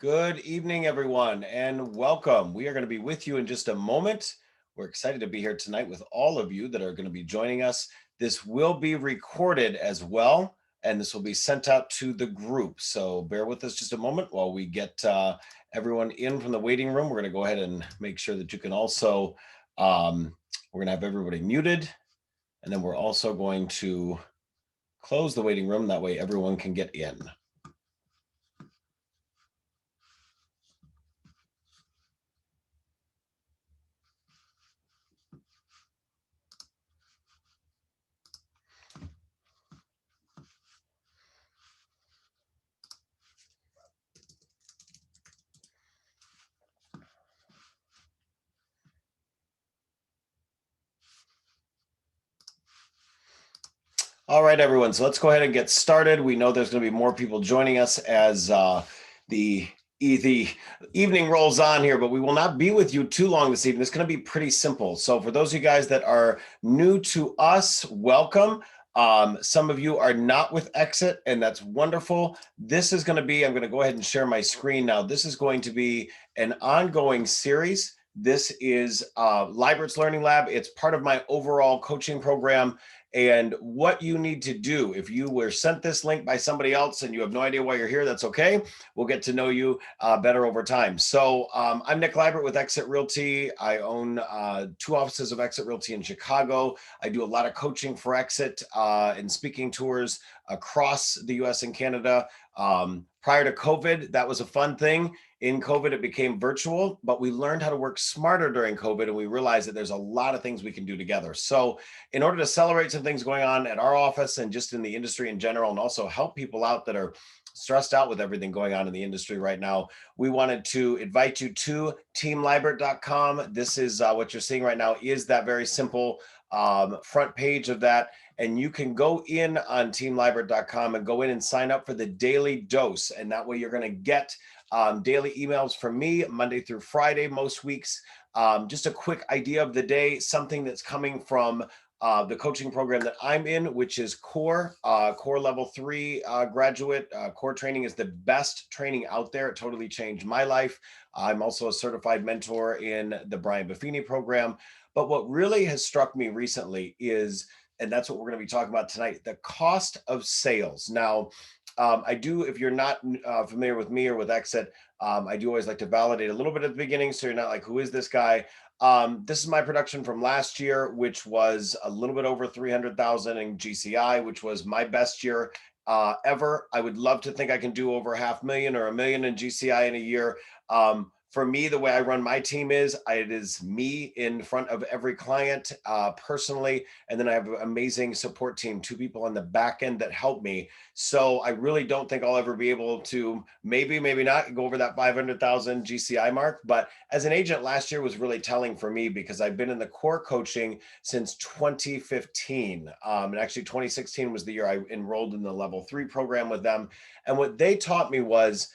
Good evening, everyone, and welcome. We are going to be with you in just a moment. We're excited to be here tonight with all of you that are going to be joining us. This will be recorded as well, and this will be sent out to the group. So bear with us just a moment while we get everyone in from the waiting room. We're going to go ahead and make sure that you can also, we're going to have everybody muted, and then we're also going to close the waiting room. That way everyone can get in. All right, everyone. So let's go ahead and get started. We know there's going to be more people joining us as the evening rolls on here, but we will not be with you too long this evening. It's going to be pretty simple. So for those of you guys that are new to us, welcome. Some of you are not with Exit, and that's wonderful. This is going to be, I'm going to go ahead and share my screen now. This is going to be an ongoing series. This is Libert's Learning Lab. It's part of my overall coaching program. And what you need to do, if you were sent this link by somebody else and you have no idea why you're here, that's okay. We'll get to know you better over time. So I'm Nick Libert with Exit Realty. I own 2 offices of Exit Realty in Chicago. I do a lot of coaching for Exit and speaking tours across the US and Canada. Prior to COVID, that was a fun thing. In COVID, it became virtual, but we learned how to work smarter during COVID, and we realized that there's a lot of things we can do together. So in order to celebrate some things going on at our office and just in the industry in general, and also help people out that are stressed out with everything going on in the industry right now, we wanted to invite you to teamlibert.com. This is what you're seeing right now is that very simple front page of that. And you can go in on teamlibert.com and go in and sign up for the daily dose. And that way you're going to get daily emails from me Monday through Friday, most weeks. Just a quick idea of the day, something that's coming from the coaching program that I'm in, which is CORE, CORE Level 3 graduate. CORE training is the best training out there. It totally changed my life. I'm also a certified mentor in the Brian Buffini program. But what really has struck me recently is, and that's what we're going to be talking about tonight, the cost of sales. Now, I do, if you're not familiar with me or with Exit, I do always like to validate a little bit at the beginning, so you're not like, who is this guy? This is my production from last year, which was a little bit over 300,000 in GCI, which was my best year ever. I would love to think I can do over 500,000 or $1 million in GCI in a year. For me, the way I run my team is it is me in front of every client personally. And then I have an amazing support team, 2 people on the back end that help me. So I really don't think I'll ever be able to, maybe not go over that 500,000 GCI mark. But as an agent, last year was really telling for me because I've been in the core coaching since 2015. And actually 2016 was the year I enrolled in the level 3 program with them. And what they taught me was,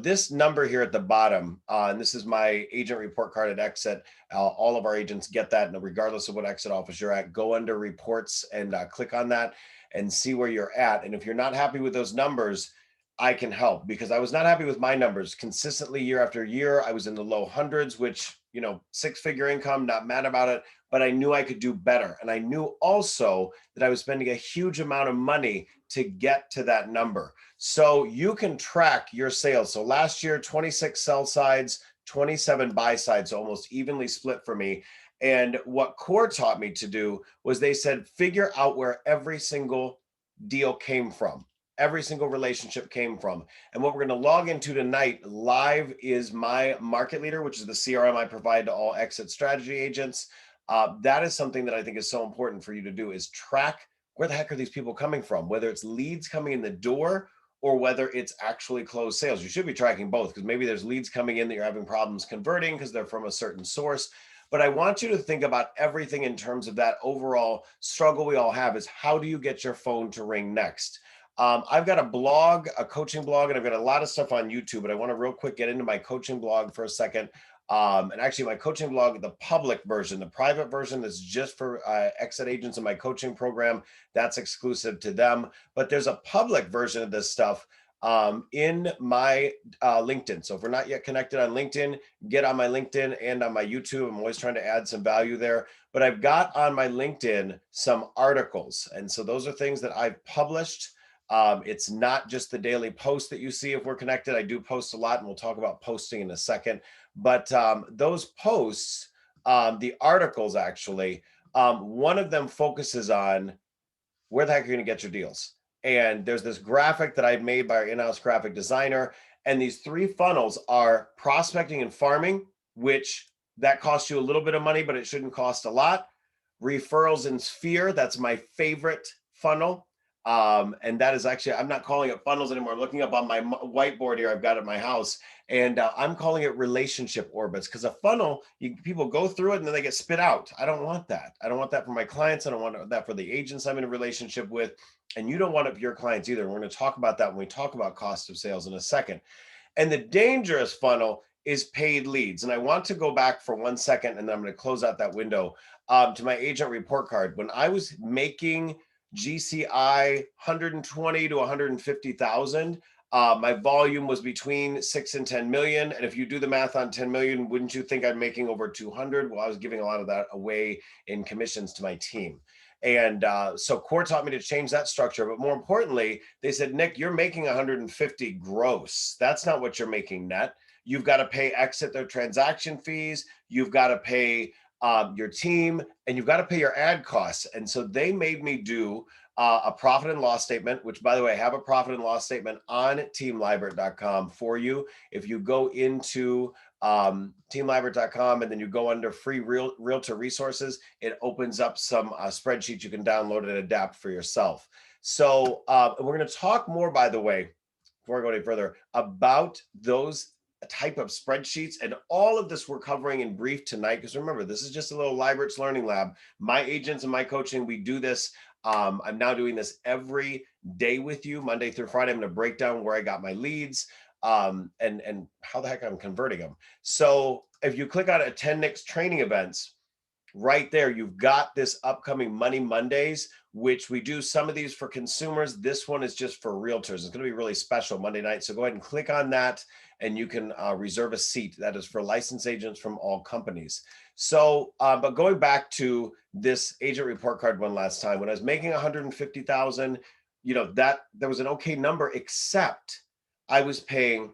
this number here at the bottom, and this is my agent report card at Exit. All of our agents get that. And regardless of what Exit office you're at, go under reports and click on that and see where you're at. And if you're not happy with those numbers, I can help, because I was not happy with my numbers consistently year after year. I was in the low hundreds, which, 6-figure income, not mad about it, but I knew I could do better. And I knew also that I was spending a huge amount of money to get to that number. So you can track your sales. So last year, 26 sell sides, 27 buy sides, so almost evenly split for me. And what CORE taught me to do was they said, figure out where every single deal came from. Every single relationship came from. And what we're going to log into tonight live is my market leader, which is the CRM I provide to all Exit strategy agents. That is something that I think is so important for you to do, is track where the heck are these people coming from, whether it's leads coming in the door or whether it's actually closed sales. You should be tracking both, because maybe there's leads coming in that you're having problems converting because they're from a certain source. But I want you to think about everything in terms of that overall struggle we all have, is how do you get your phone to ring next? I've got a blog, a coaching blog, and I've got a lot of stuff on YouTube, but I want to real quick get into my coaching blog for a second. And actually my coaching blog, the public version, the private version that's just for Exit agents in my coaching program, that's exclusive to them. But there's a public version of this stuff in my LinkedIn. So if we're not yet connected on LinkedIn, get on my LinkedIn and on my YouTube. I'm always trying to add some value there. But I've got on my LinkedIn some articles. And so those are things that I've published. It's not just the daily post that you see if we're connected. I do post a lot, and we'll talk about posting in a second. But those posts, the articles actually, one of them focuses on where the heck are you going to get your deals. And there's this graphic that I've made by our in-house graphic designer. And these three funnels are prospecting and farming, which that costs you a little bit of money, but it shouldn't cost a lot. Referrals and sphere, that's my favorite funnel. And that is actually, I'm not calling it funnels anymore. I'm looking up on my whiteboard here I've got at my house, and I'm calling it relationship orbits, because a funnel, people go through it and then they get spit out. I don't want that. I don't want that for my clients. I don't want that for the agents I'm in a relationship with. And you don't want it for your clients either. We're going to talk about that when we talk about cost of sales in a second. And the dangerous funnel is paid leads. And I want to go back for 1 second, and then I'm going to close out that window to my agent report card. When I was making GCI 120 to 150,000, my volume was between 6 and 10 million. And if you do the math on 10 million, wouldn't you think I'm making over 200? Well, I was giving a lot of that away in commissions to my team. And so CORE taught me to change that structure. But more importantly, they said, Nick, you're making 150 gross. That's not what you're making net. You've got to pay exit their transaction fees. You've got to pay your team, and you've got to pay your ad costs. And so they made me do a profit and loss statement, which, by the way, I have a profit and loss statement on teamlibert.com for you. If you go into teamlibert.com and then you go under free realtor resources, it opens up some spreadsheets you can download and adapt for yourself. So we're going to talk more, by the way, before I go any further, about those type of spreadsheets, and all of this we're covering in brief tonight, because remember, this is just a little Libert's Learning Lab. My agents and my coaching, we do this. I'm now doing this every day with you, Monday through Friday. I'm going to break down where I got my leads and how the heck I'm converting them. So if you click on Attend Next Training Events, right there, you've got this upcoming Money Mondays, which we do some of these for consumers. This one is just for realtors. It's going to be really special Monday night. So go ahead and click on that, and you can reserve a seat. That is for licensed agents from all companies. So, but going back to this agent report card one last time, when I was making 150,000, that there was an okay number, except I was paying,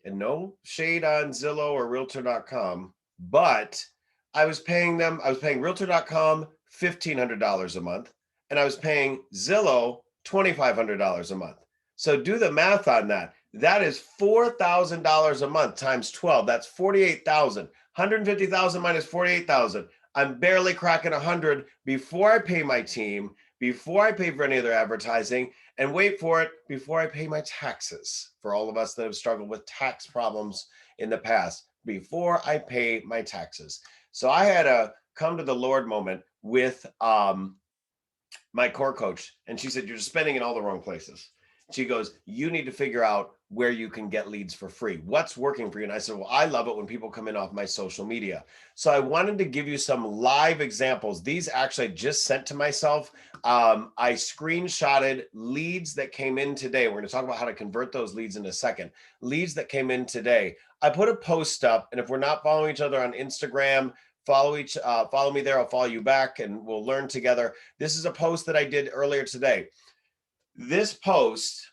and no shade on Zillow or Realtor.com, but I was paying Realtor.com $1,500 a month, and I was paying Zillow $2,500 a month. So do the math on that. That is $4,000 a month times 12. That's 48,000. 150,000 minus 48,000. I'm barely cracking 100 before I pay my team, before I pay for any other advertising, and wait for it, before I pay my taxes. For all of us that have struggled with tax problems in the past, before I pay my taxes. So I had a come to the Lord moment with my core coach, and she said, you're just spending in all the wrong places. She goes, you need to figure out where you can get leads for free. What's working for you? And I said, well, I love it when people come in off my social media. So I wanted to give you some live examples. These actually I just sent to myself. I screenshotted leads that came in today. We're going to talk about how to convert those leads in a second. Leads that came in today. I put a post up, and if we're not following each other on Instagram, follow me there. I'll follow you back, and we'll learn together. This is a post that I did earlier today. This post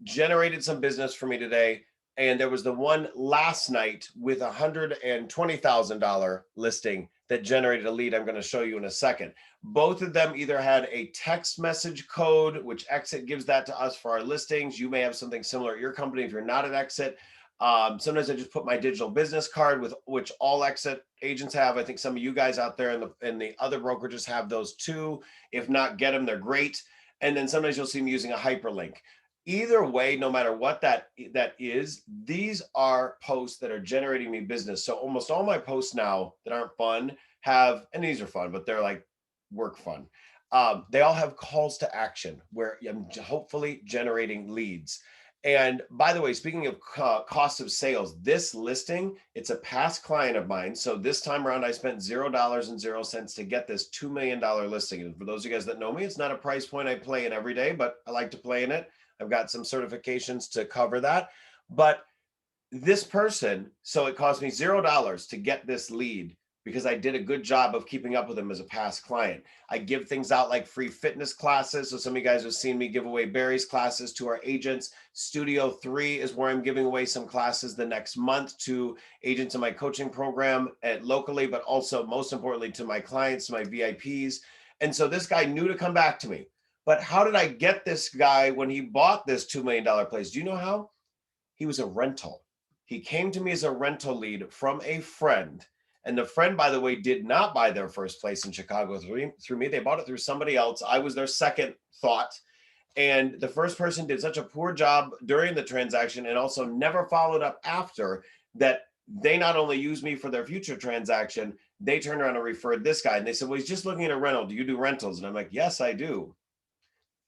generated some business for me today, and there was the one last night with $120,000 listing that generated a lead I'm going to show you in a second. Both of them either had a text message code, which Exit gives that to us for our listings. You may have something similar at your company if you're not at Exit. Sometimes I just put my digital business card, with which all Exit agents have. I think some of you guys out there in the other brokerages have those too. If not, get them. They're great. And then sometimes you'll see me using a hyperlink. Either way, no matter what that is, these are posts that are generating me business. So almost all my posts now that aren't fun have, and these are fun, but they're like work fun. They all have calls to action where I'm hopefully generating leads. And by the way, speaking of cost of sales, this listing, it's a past client of mine. So this time around, I spent $0.00 to get this $2 million listing. And for those of you guys that know me, it's not a price point I play in every day, but I like to play in it. I've got some certifications to cover that. But this person, so it cost me $0 to get this lead because I did a good job of keeping up with them as a past client. I give things out like free fitness classes. So some of you guys have seen me give away Barry's classes to our agents. Studio 3 is where I'm giving away some classes the next month to agents in my coaching program locally, but also most importantly to my clients, my VIPs. And so this guy knew to come back to me. But how did I get this guy when he bought this $2 million place? Do you know how? He was a rental. He came to me as a rental lead from a friend. And the friend, by the way, did not buy their first place in Chicago through me. They bought it through somebody else. I was their second thought. And the first person did such a poor job during the transaction and also never followed up after that they not only used me for their future transaction, they turned around and referred this guy. And they said, well, he's just looking at a rental. Do you do rentals? And I'm like, yes, I do.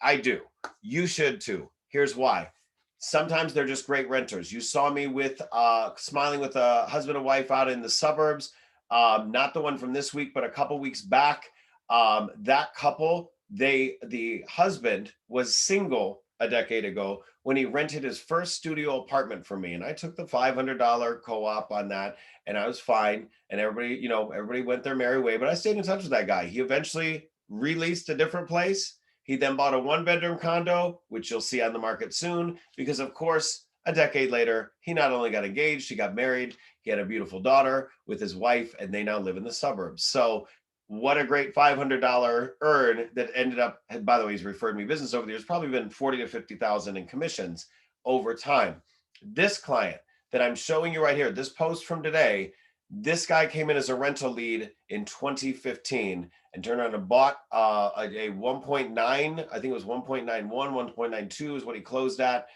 I do. You should too. Here's why. Sometimes they're just great renters. You saw me with smiling with a husband and wife out in the suburbs. Not the one from this week, but a couple weeks back. That couple, the husband was single a decade ago when he rented his first studio apartment from me, and I took the $500 co-op on that, and I was fine. And everybody went their merry way. But I stayed in touch with that guy. He eventually released a different place. He then bought a one-bedroom condo, which you'll see on the market soon, because of course, a decade later, he not only got engaged, he got married, he had a beautiful daughter with his wife, and they now live in the suburbs. So what a great $500 earn that ended up, by the way, he's referred me business over the years, probably been 40 to 50,000 in commissions over time. This client that I'm showing you right here, this post from today, this guy came in as a rental lead in 2015 and turned around and bought a 1.9, I think it was 1.91, 1.92 is what he closed at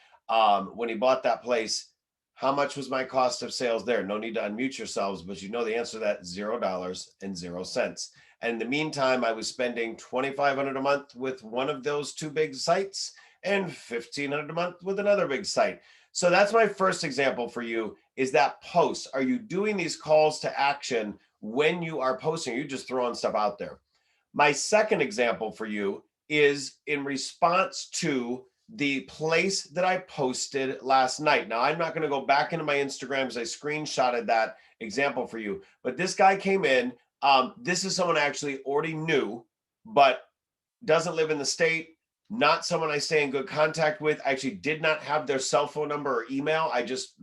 when he bought that place. How much was my cost of sales there? No need to unmute yourselves, but you know the answer to that, $0.00. And in the meantime, I was spending $2,500 a month with one of those two big sites and $1,500 a month with another big site. So that's my first example for you, is that post. Are you doing these calls to action when you are posting? Are you just throwing stuff out there? My second example for you is in response to the place that I posted last night. Now, I'm not going to go back into my Instagram because I screenshotted that example for you, but this guy came in. This is someone I actually already knew, but doesn't live in the state, not someone I stay in good contact with. I actually did not have their cell phone number or email. I just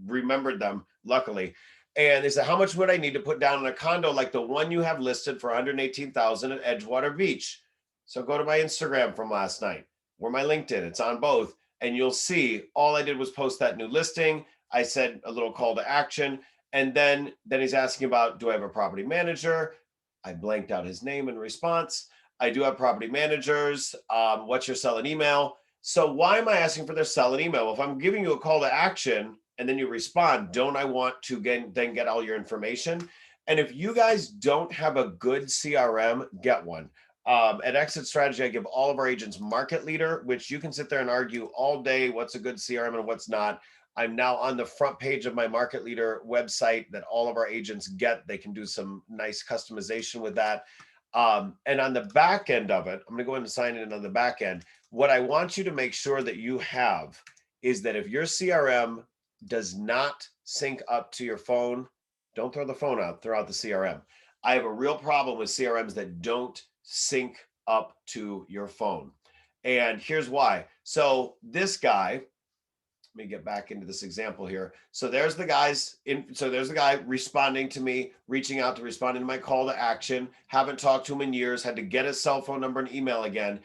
remembered them, luckily. And they said, how much would I need to put down on a condo like the one you have listed for $118,000 at Edgewater Beach? So go to my Instagram from last night or my LinkedIn. It's on both. And you'll see all I did was post that new listing. I said a little call to action. And then he's asking about, do I have a property manager? I blanked out his name in response. I do have property managers. What's your sell and email? So why am I asking for their sell and email? Well, if I'm giving you a call to action and then you respond, don't I want to then get all your information? And if you guys don't have a good CRM, get one. At Exit Strategy, I give all of our agents Market Leader, which you can sit there and argue all day what's a good CRM and what's not. I'm now on the front page of my Market Leader website that all of our agents get. They can do some nice customization with that. And on the back end of it, I'm going to go in and sign in on the back end. What I want you to make sure that you have is that if your CRM does not sync up to your phone, don't throw the phone out, throw out the CRM. I have a real problem with CRMs that don't sync up to your phone. And here's why. So this guy, let me get back into this example here. So there's the guy responding to me, reaching out to responding to my call to action. Haven't talked to him in years, had to get his cell phone number and email again.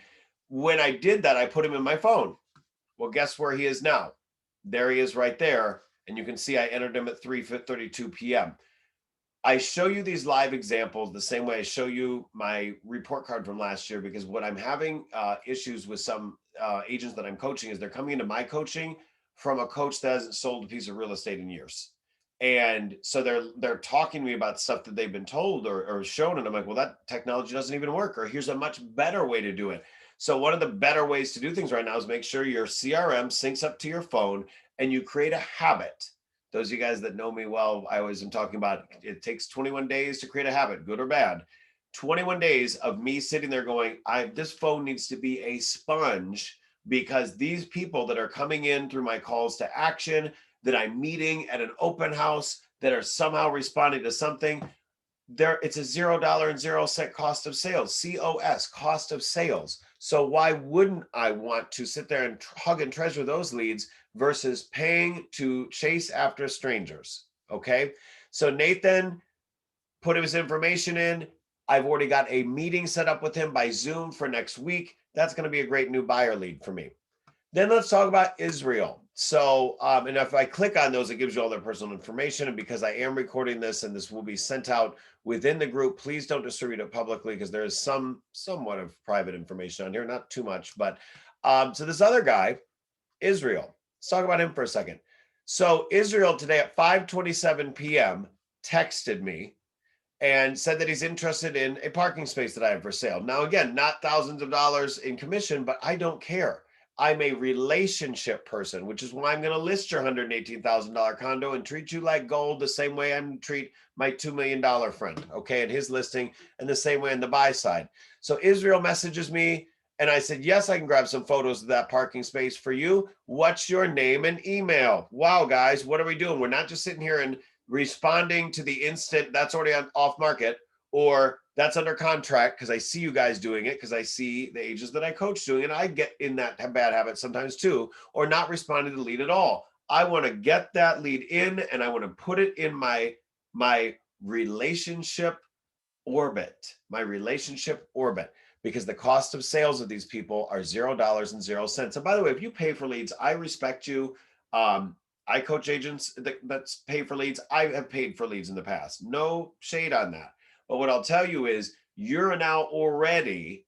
When I did that, I put him in my phone. Well, guess where he is now? There he is right there. And you can see I entered him at 3:32 p.m. I show you these live examples the same way I show you my report card from last year, because what I'm having issues with some agents that I'm coaching is they're coming into my coaching from a coach that hasn't sold a piece of real estate in years. And so they're talking to me about stuff that they've been told or shown. And I'm like, well, that technology doesn't even work, or here's a much better way to do it. So one of the better ways to do things right now is make sure your CRM syncs up to your phone and you create a habit. Those of you guys that know me well, I always am talking about it takes 21 days to create a habit, good or bad. 21 days of me sitting there going, this phone needs to be a sponge because these people that are coming in through my calls to action, that I'm meeting at an open house, that are somehow responding to something, it's a $0 and 0 cent cost of sales, COS, cost of sales. So why wouldn't I want to sit there and hug and treasure those leads versus paying to chase after strangers? Okay. So Nathan put his information in. I've already got a meeting set up with him by Zoom for next week. That's going to be a great new buyer lead for me. Then let's talk about Israel. So, and if I click on those, it gives you all their personal information. And because I am recording this and this will be sent out within the group, please don't distribute it publicly because there is somewhat of private information on here, not too much. But so this other guy, Israel, let's talk about him for a second. So Israel today at 5:27 p.m. texted me and said that he's interested in a parking space that I have for sale. Now, again, not thousands of dollars in commission, but I don't care. I'm a relationship person, which is why I'm going to list your $118,000 condo and treat you like gold the same way I'm going to treat my $2 million friend, okay, at his listing, and the same way on the buy side. So Israel messages me, and I said, yes, I can grab some photos of that parking space for you. What's your name and email? Wow, guys, what are we doing? We're not just sitting here and responding to the instant that's already off market, or that's under contract because I see you guys doing it, because I see the agents that I coach doing it. I get in that bad habit sometimes too, or not responding to the lead at all. I want to get that lead in and I want to put it in my relationship orbit, because the cost of sales of these people are $0 and 0 cents. And by the way, if you pay for leads, I respect you. I coach agents that's pay for leads. I have paid for leads in the past. No shade on that. But what I'll tell you is you're now already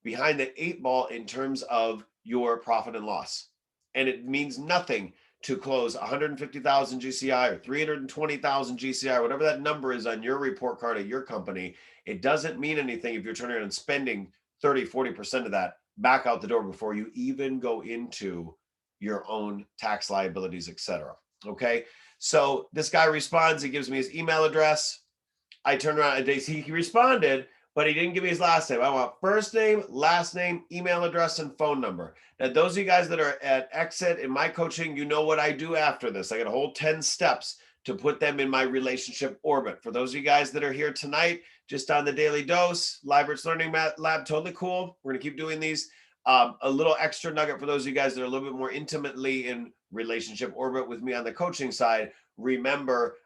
behind the 8 ball in terms of your profit and loss. And it means nothing to close 150,000 GCI or 320,000 GCI, whatever that number is on your report card at your company. It doesn't mean anything if you're turning around and spending 30-40% of that back out the door before you even go into your own tax liabilities, etc. Okay. So this guy responds, he gives me his email address. I turn around and he responded, but he didn't give me his last name. I want first name, last name, email address, and phone number. Now, those of you guys that are at exit in my coaching, you know what I do after this. I got a whole 10 steps to put them in my relationship orbit. For those of you guys that are here tonight, just on the daily dose, Libert's Learning Lab, totally cool. We're going to keep doing these. A little extra nugget for those of you guys that are a little bit more intimately in relationship orbit with me on the coaching side. Remember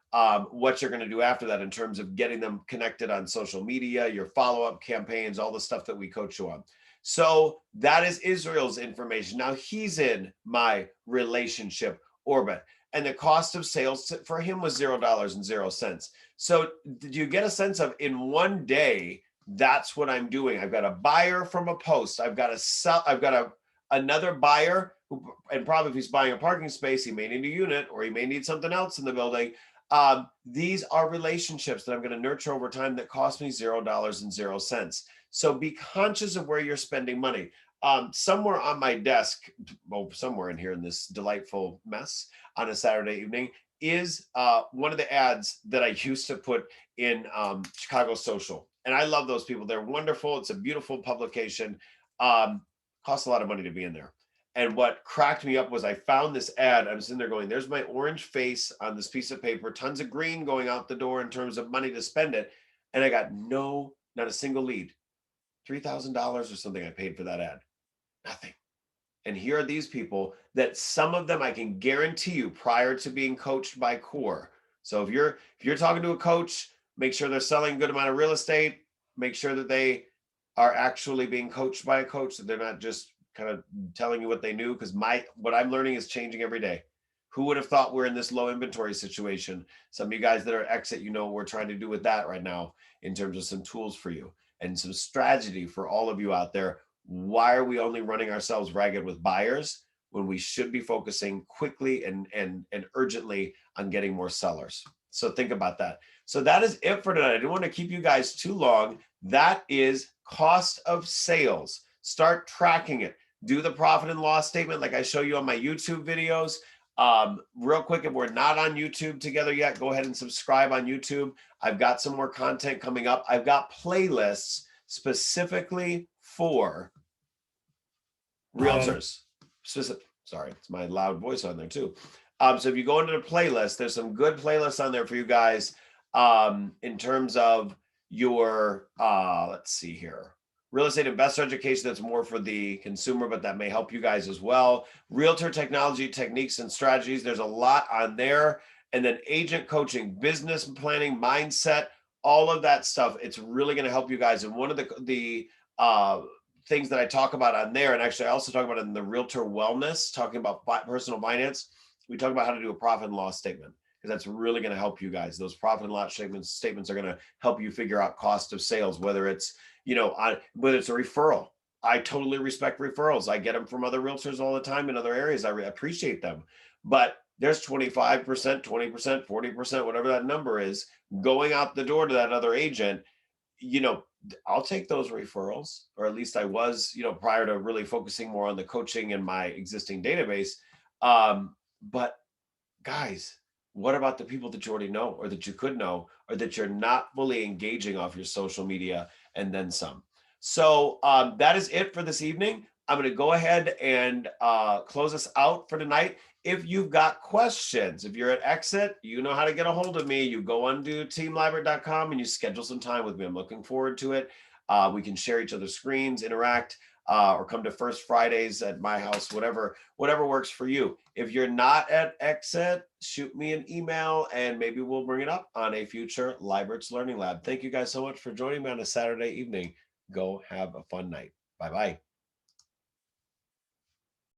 what you're going to do after that in terms of getting them connected on social media, your follow-up campaigns, all the stuff that we coach you on. So that is Israel's information. Now he's in my relationship orbit, and the cost of sales for him was $0 and 0 cents. So did you get a sense of in one day, that's what I'm doing? I've got a buyer from a post. I've got another buyer who, and probably if he's buying a parking space, he may need a unit or he may need something else in the building. These are relationships that I'm going to nurture over time that cost me $0 and 0 cents. So be conscious of where you're spending money. Somewhere on my desk, somewhere in here in this delightful mess on a Saturday evening, is one of the ads that I used to put in Chicago Social. And I love those people. They're wonderful. It's a beautiful publication. Costs a lot of money to be in there. And what cracked me up was I found this ad. I'm sitting there going, there's my orange face on this piece of paper, tons of green going out the door in terms of money to spend it. And I got not a single lead. $3,000 or something I paid for that ad. Nothing. And here are these people that some of them I can guarantee you prior to being coached by CORE. So if you're talking to a coach, make sure they're selling a good amount of real estate. Make sure that they are actually being coached by a coach, that they're not just kind of telling you what they knew, because what I'm learning is changing every day. Who would have thought we're in this low inventory situation? Some of you guys that are exit, you know what we're trying to do with that right now in terms of some tools for you and some strategy for all of you out there. Why are we only running ourselves ragged with buyers when we should be focusing quickly and urgently on getting more sellers? So think about that. So that is it for tonight. I didn't want to keep you guys too long. That is cost of sales. Start tracking it. Do the profit and loss statement like I show you on my YouTube videos. Real quick, if we're not on YouTube together yet, go ahead and subscribe on YouTube. I've got some more content coming up. I've got playlists specifically for realtors. Sorry, it's my loud voice on there too. So if you go into the playlist, there's some good playlists on there for you guys in terms of your, let's see here, real estate investor education. That's more for the consumer, but that may help you guys as well. Realtor technology, techniques, and strategies. There's a lot on there. And then agent coaching, business planning, mindset, all of that stuff. It's really going to help you guys. And one of the things that I talk about on there, and actually I also talk about it in the Realtor Wellness, talking about personal finance. We talk about how to do a profit and loss statement, because that's really going to help you guys. Those profit and loss statements are going to help you figure out cost of sales, whether it's, whether it's a referral. I totally respect referrals. I get them from other realtors all the time in other areas. I appreciate them. But there's 25%, 20%, 40%, whatever that number is, going out the door to that other agent. I'll take those referrals, or at least I was, prior to really focusing more on the coaching in my existing database. But guys, what about the people that you already know, or that you could know, or that you're not fully engaging off your social media, and then some? So that is it for this evening. I'm going to go ahead and close us out for tonight. If you've got questions, if you're at exit, you know how to get a hold of me. You go onto teamlibert.com and you schedule some time with me. I'm looking forward to it. We can share each other's screens, interact, or come to First Fridays at my house, whatever works for you. If you're not at exit, shoot me an email and maybe we'll bring it up on a future Libert's Learning Lab. Thank you guys so much for joining me on a Saturday evening. Go have a fun night. Bye-bye.